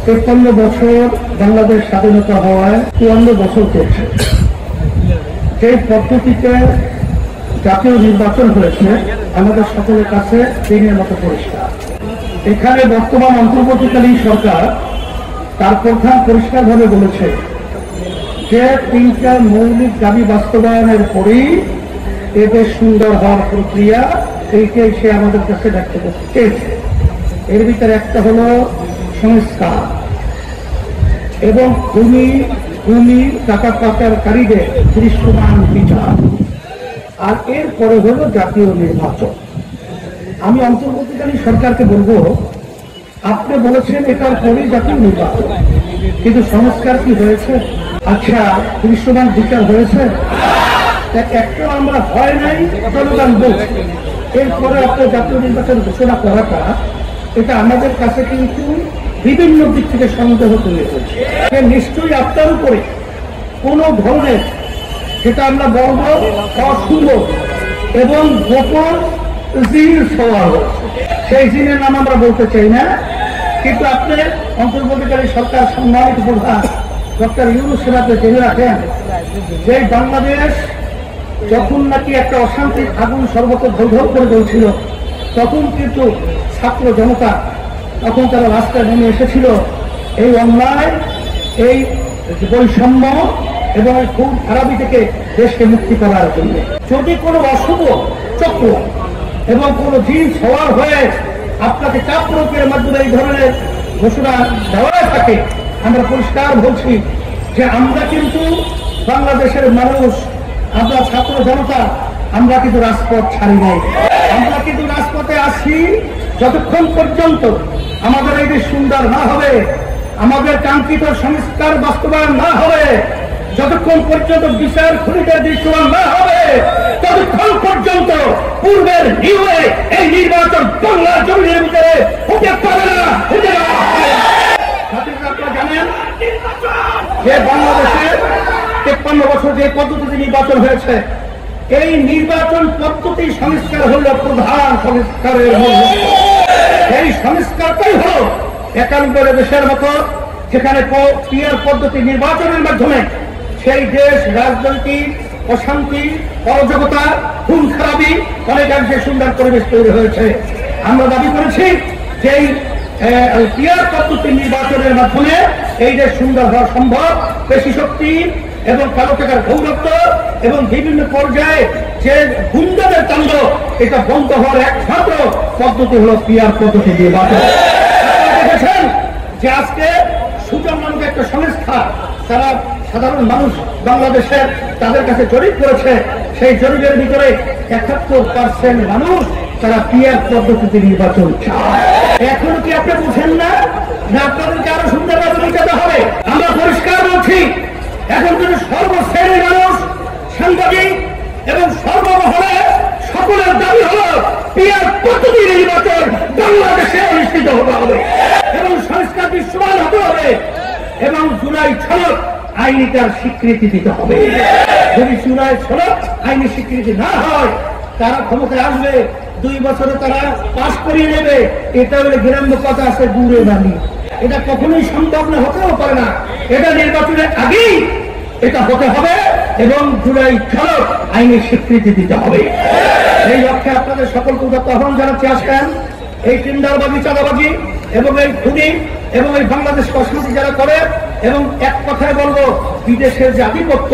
53 বছর বাংলাদেশ স্বাধীনতা হওয়ায় 54 বছর চলছে। যে পদ্ধতিতে জাতীয় নির্বাচন হয়েছে আমাদের সকলের কাছে দিনের মতো পরিষ্কার। এখানে বর্তমান অন্তর্বর্তীকালীন সরকার তার প্রধান পরিষ্কারভাবে বলেছে যে 3টা মৌলিক দাবি বাস্তবায়নের পরেই এদের সুন্দর হওয়ার প্রক্রিয়া, এইটাই সে আমাদের কাছে দেখতে চেয়েছে। এর ভিতরে একটা হলো সংস্কার এবং ভূমি টাকা পাচারকারীদের দৃশ্যমান বিচার, আর এরপরে হলো জাতীয় নির্বাচন। আমি অন্তর্বর্তীকালীন সরকারকে বলবো, আপনি বলেছেন এটার পরেই জাতীয় নির্বাচন, কিন্তু সংস্কার কি হয়েছে? আচ্ছা, দৃশ্যমান বিচার হয়েছে? একটা আমরা হয় নাই, জনগণ বলছে। এরপরে আপনার জাতীয় নির্বাচন ঘোষণা করাটা, এটা আমাদের কাছে কিন্তু বিভিন্ন দিক থেকে সন্দেহ তৈরি হয়েছে। নিশ্চয়ই আপনার উপরে কোন ধরনের, সেটা আমরা বলবো অশুভ এবং গোপন জিন সওয়ার হচ্ছে। সেই জিনের নাম আমরা বলতে চাই না, কিন্তু আপনি অন্তর্বর্তীকালীন সরকার সম্মানিত প্রধান ডক্টর ইউনূসের আপনি জেনে রাখেন যে বাংলাদেশ যখন নাকি একটা অশান্তির আগুন সর্বত্র ঢলঢল করে জ্বলছিল, তখন কিন্তু ছাত্র জনতা তখন তারা রাস্তায় নেমে এসেছিল এই অন্যায়, এই বৈষম্য এবং এই খুব খারাপি থেকে দেশকে মুক্তি করার জন্য। যদি কোনো অশুভ চক্র এবং কোনো জিন সওয়ার হয়ে আপনাকে চাপ প্রয়োগের মাধ্যমে এই ধরনের ঘোষণা দেওয়া থাকে, আমরা পরিষ্কার বলছি যে আমরা কিন্তু বাংলাদেশের মানুষ, আমরা ছাত্র জনতা, আমরা কিন্তু রাজপথ ছাড়ি নাই। আমরা কিন্তু রাজপথে আসি যতক্ষণ পর্যন্ত আমাদের এই দেশ সুন্দর না হবে, আমাদের কাঙ্ক্ষিত সংস্কার বাস্তবায়ন না হবে, যতক্ষণ পর্যন্ত বিচার খুনিদের দৃশ্যমান না হবে, ততক্ষণ পর্যন্ত পূর্বের নিয়মে এই নির্বাচন বাংলার জমির ভিতরে হতে পারে না, হতে না। আপনারা জানেন যে বাংলাদেশে 53 বছর যে পদ্ধতিতে নির্বাচন হয়েছে, এই নির্বাচন পদ্ধতি সংস্কার হল প্রধান সংস্কারের মূল। এই সংস্কারটাই হল 91 দেশের মতো, যেখানে পিয়ার পদ্ধতি নির্বাচনের মাধ্যমে সেই দেশ রাজনৈতিক অশান্তি, অরাজকতা, খুন খারাপি অনেকাংশে সুন্দর পরিবেশ তৈরি হয়েছে। আমরা দাবি করেছি যে এই পিয়ার পদ্ধতি নির্বাচনের মাধ্যমে এই দেশ সুন্দর হওয়া সম্ভব। পেশি শক্তি এবং কালো টাকার গৌরত্ব এবং বিভিন্ন পর্যায়ে যে গুন্ডাদের তাণ্ডব, এটা বন্ধ হওয়ার একমাত্র পদ্ধতি হল পিয়ার পদ্ধতি নির্বাচন। দেখেছেন যে আজকে সুজন নামক একটা সংস্থা, তারা সাধারণ মানুষ বাংলাদেশের তাদের কাছে জরিপ করেছে, সেই জরিপের ভিতরে 71% মানুষ তারা পিয়ার পদ্ধতিতে নির্বাচন চায়। এখন কি আপনি বুঝেন না যে আপনাদেরকে আরো সুন্দরভাবে নিতে হবে? আমরা পরিষ্কার বলছি, এখন কিন্তু সর্বশ্রেণীর মানুষ, সাংবাদিক এবং সর্বমহলে সকলের দাবি হল পিয়ার পদ্ধতি নির্বাচন বাংলাদেশে অনুষ্ঠিত হতে হবে এবং সংস্কার দৃশ্যমান হতে হবে এবং জুলাই সনদ আইনিটার স্বীকৃতি দিতে হবে। যদি জুলাই সনদ আইনি স্বীকৃতি না হয়, তারা ক্ষমতায় আসবে, 2 বছরে তারা পাশ করিয়ে নেবে। এটা হলে গ্রাম্য কথা আছে, দূরে বাণী। এটা কখনোই সম্ভব না, হতেও পারে না। এটা নির্বাচনের আগেই এটা হতে হবে এবং জুলাই সনদ আইনি স্বীকৃতি দিতে হবে। এই লক্ষ্যে আপনাদের সকলকে উদাত্ত আহ্বান জানাচ্ছি, আসবেন। এই টেন্ডারবাজি, চাঁদাবাজি এবং এই খুনি এবং এই বাংলাদেশ অশান্তি যারা করে, এবং এক কথায় বলবো, বিদেশের যে আধিপত্য